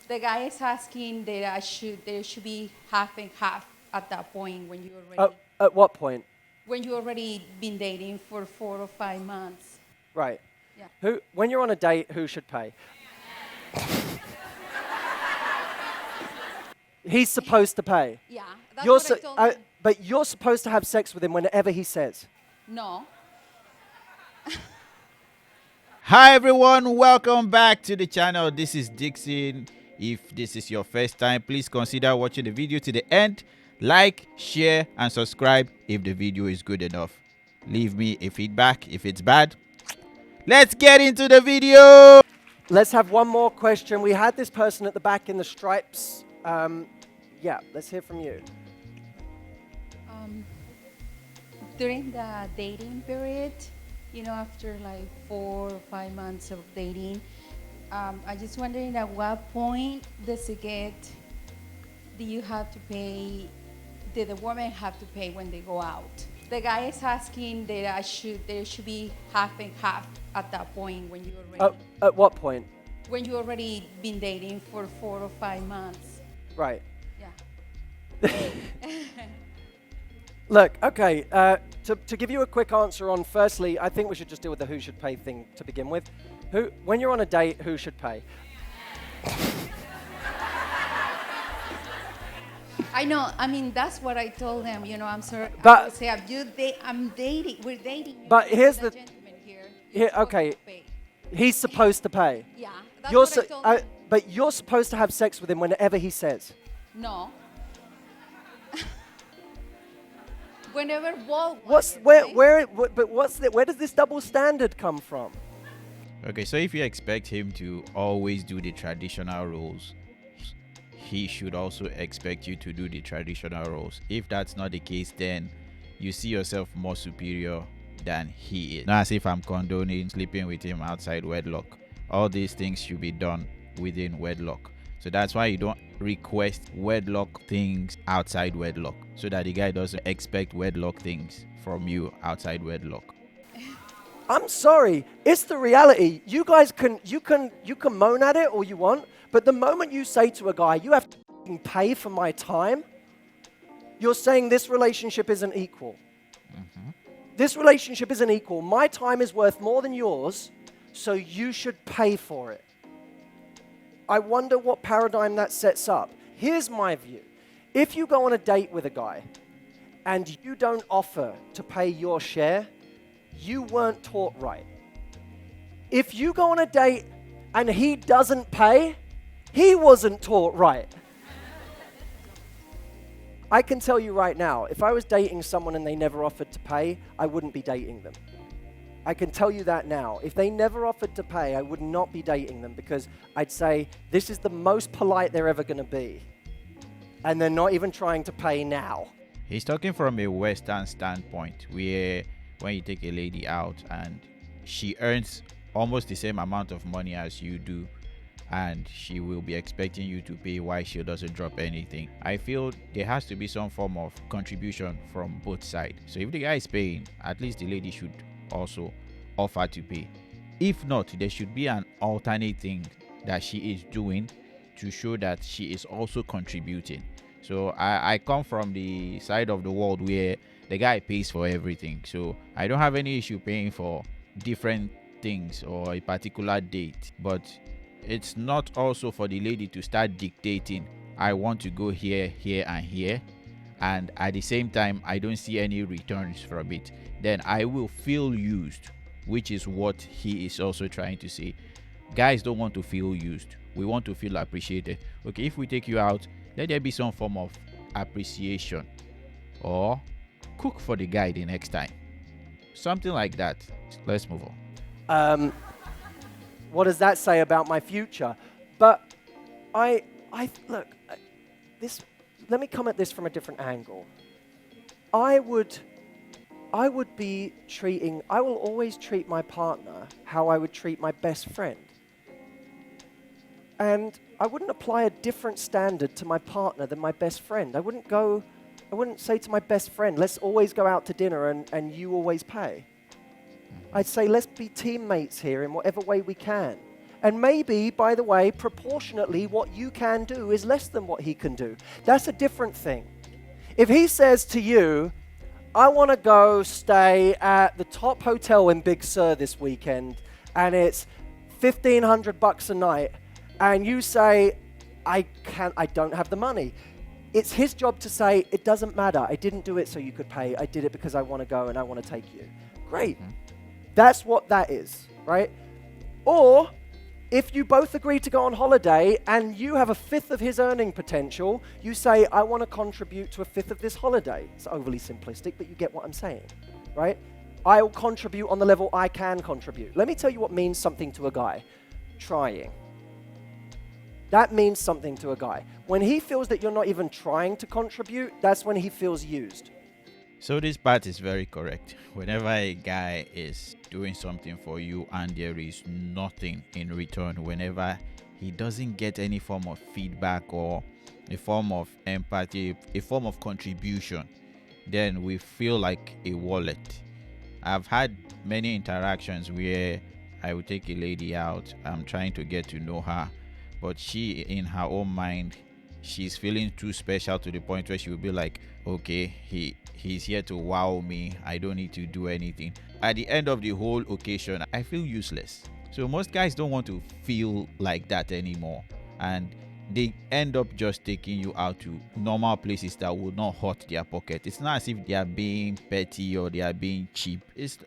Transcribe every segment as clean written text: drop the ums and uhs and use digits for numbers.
The guy is asking that there should be half and half at that point At what point? when you already been dating for 4 or 5 months. Right. Yeah. When you're on a date, who should pay? He's supposed to pay. Yeah, that's You're what I told him. but you're supposed to have sex with him whenever he says. No. Hi everyone, welcome back to the channel. This is Dixon. If this is your first time, please consider watching the video to the end. Like, share and subscribe if the video is good enough. Leave me a feedback if it's bad. Let's get into the video. Let's have one more question. We had this person at the back in the stripes. Yeah, let's hear from you. During the dating period, after like 4 or 5 months of dating, I just wondering at what point do you have to pay, did the woman have to pay when they go out? The guy is asking that there should be half and half at that point At what point? when you already been dating for 4 or 5 months. Right. Yeah. Look, okay, to give you a quick answer on, firstly, I think we should just deal with the who should pay thing to begin with. When you're on a date, who should pay? I know. I mean, that's what I told them. I'm sorry. But- I would say, I'm dating. We're dating. But here's the- gentleman here. Here, He's supposed okay. to pay. He's supposed to pay. Yeah, that's what I told them. But you're supposed to have sex with him whenever he says. No. Whenever Walt. Where does this double standard come from? Okay, so if you expect him to always do the traditional roles, he should also expect you to do the traditional roles. If that's not the case, then you see yourself more superior than he is. Not as if I'm condoning sleeping with him outside wedlock. All these things should be done within wedlock. So that's why you don't request wedlock things outside wedlock, so that the guy doesn't expect wedlock things from you outside wedlock. I'm sorry, it's the reality. You guys can moan at it all you want, but the moment you say to a guy, you have to f***ing pay for my time, you're saying this relationship isn't equal. This relationship isn't equal. My time is worth more than yours, so you should pay for it. I wonder what paradigm that sets up. Here's my view. If you go on a date with a guy and you don't offer to pay your share, you weren't taught right. If you go on a date and he doesn't pay, he wasn't taught right. I can tell you right now, if I was dating someone and they never offered to pay, I wouldn't be dating them. I can tell you that now. If they never offered to pay, I would not be dating them, because I'd say, this is the most polite they're ever going to be. And they're not even trying to pay now. He's talking from a Western standpoint, where when you take a lady out and she earns almost the same amount of money as you do, and she will be expecting you to pay while she doesn't drop anything. I feel there has to be some form of contribution from both sides. So if the guy is paying, at least the lady should also offer to pay. If not, there should be an alternate thing that she is doing to show that she is also contributing. So I come from the side of the world where the guy pays for everything, so I don't have any issue paying for different things or a particular date. But it's not also for the lady to start dictating, I want to go here, here and here, and at the same time I don't see any returns from it. Then I will feel used, which is what he is also trying to say. Guys don't want to feel used, we want to feel appreciated. Okay, if we take you out, let there be some form of appreciation, or cook for the guy the next time, something like that. Let's move on. What does that say about my future? But look, let me come at this from a different angle. I will always treat my partner how I would treat my best friend. And I wouldn't apply a different standard to my partner than my best friend. I wouldn't say to my best friend, let's always go out to dinner and you always pay. I'd say, let's be teammates here in whatever way we can. And maybe, by the way, proportionately, what you can do is less than what he can do. That's a different thing. If he says to you, I want to go stay at the top hotel in Big Sur this weekend, and it's $1,500 a night, and you say, I don't have the money. It's his job to say, it doesn't matter. I didn't do it so you could pay. I did it because I want to go and I want to take you. Great. That's what that is, right? Or if you both agree to go on holiday and you have a fifth of his earning potential, you say, I want to contribute to a fifth of this holiday. It's overly simplistic, but you get what I'm saying, right? I'll contribute on the level I can contribute. Let me tell you what means something to a guy. Trying. That means something to a guy. When he feels that you're not even trying to contribute, that's when he feels used. So this part is very correct. Whenever a guy is doing something for you and there is nothing in return, whenever he doesn't get any form of feedback or a form of empathy, a form of contribution, then we feel like a wallet. I've had many interactions where I would take a lady out, I'm trying to get to know her, but she, in her own mind, she's feeling too special to the point where she will be like, okay, he's here to wow me, I don't need to do anything. At the end of the whole occasion, I feel useless. So most guys don't want to feel like that anymore, and they end up just taking you out to normal places that will not hurt their pocket. It's not as if they are being petty or they are being cheap. It's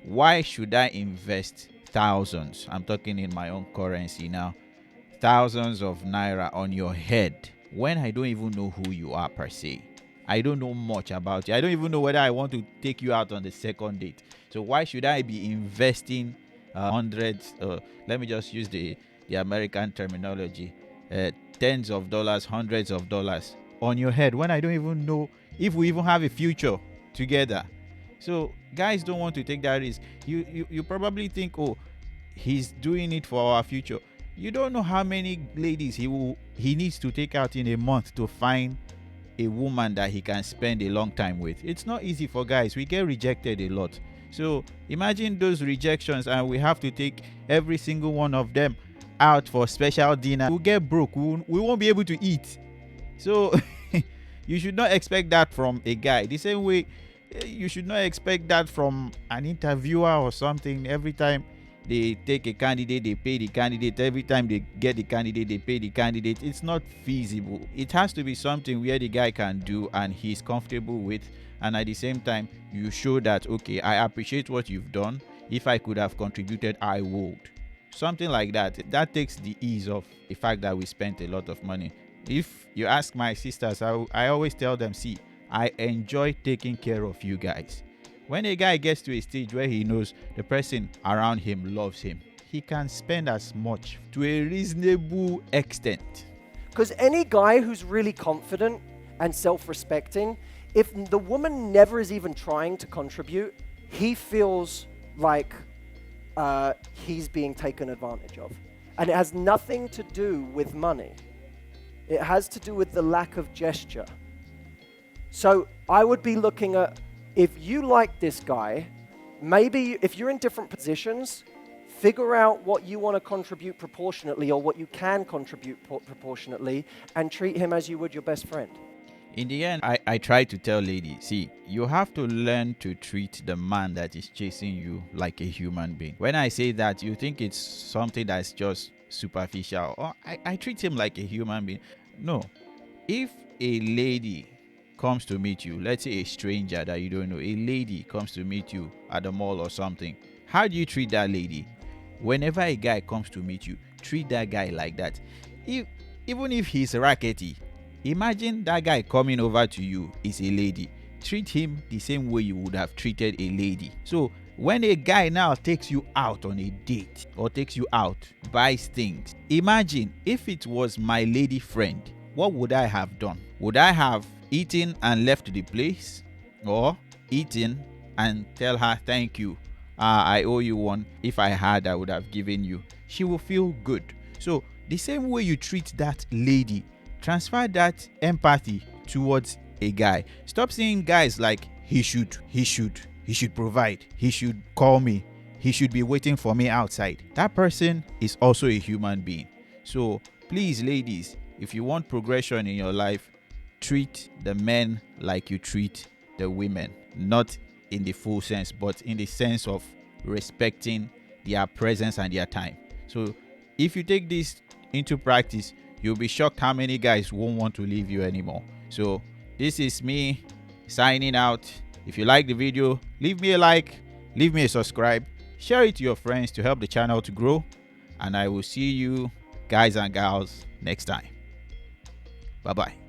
why should I invest thousands, I'm talking in my own currency now, thousands of naira on your head when I don't even know who you are per se? I don't know much about you. I don't even know whether I want to take you out on the second date. So why should I be investing hundreds, let me just use the American terminology, tens of dollars, hundreds of dollars on your head when I don't even know if we even have a future together? So guys don't want to take that risk. You probably think, oh, he's doing it for our future. You don't know how many ladies he needs to take out in a month to find a woman that he can spend a long time with. It's not easy for guys. We get rejected a lot. So imagine those rejections, and we have to take every single one of them out for special dinner. We'll get broke. We won't be able to eat. So you should not expect that from a guy. The same way you should not expect that from an interviewer or something. Every time they take a candidate, they pay the candidate. Every time they get the candidate, they pay the candidate. It's not feasible. It has to be something where the guy can do and he's comfortable with, and at the same time you show that, okay, I appreciate what you've done. If I could have contributed, I would. Something like that. That takes the ease of the fact that we spent a lot of money. If you ask my sisters, I always tell them, see, I enjoy taking care of you guys. When a guy gets to a stage where he knows the person around him loves him, he can spend as much to a reasonable extent. Because any guy who's really confident and self-respecting, if the woman never is even trying to contribute, he feels like he's being taken advantage of. And it has nothing to do with money. It has to do with the lack of gesture. So I would be looking at, if you like this guy, maybe if you're in different positions, figure out what you want to contribute proportionately or what you can contribute proportionately, and treat him as you would your best friend. In the end, I try to tell ladies, see, you have to learn to treat the man that is chasing you like a human being. When I say that, you think it's something that's just superficial. Or I treat him like a human being. No. If a lady comes to meet you, let's say a stranger that you don't know, a lady comes to meet you at the mall or something, how do you treat that lady? Whenever a guy comes to meet you, treat that guy like that. Even if he's rackety, imagine that guy coming over to you is a lady. Treat him the same way you would have treated a lady. So when a guy now takes you out on a date or takes you out, buys things, imagine if it was my lady friend, what would I have done? Would I have eaten and left the place, or eaten and tell her thank you, I owe you one, if I had I would have given you? She will feel good. So the same way you treat that lady, transfer that empathy towards a guy. Stop seeing guys like he should provide, he should call me, he should be waiting for me outside. That person is also a human being. So please, ladies, if you want progression in your life, treat the men like you treat the women. Not in the full sense, but in the sense of respecting their presence and their time. So if you take this into practice, you'll be shocked how many guys won't want to leave you anymore. So this is me signing out. If you like the video, leave me a like, leave me a subscribe, share it to your friends to help the channel to grow, and I will see you guys and gals next time. Bye bye.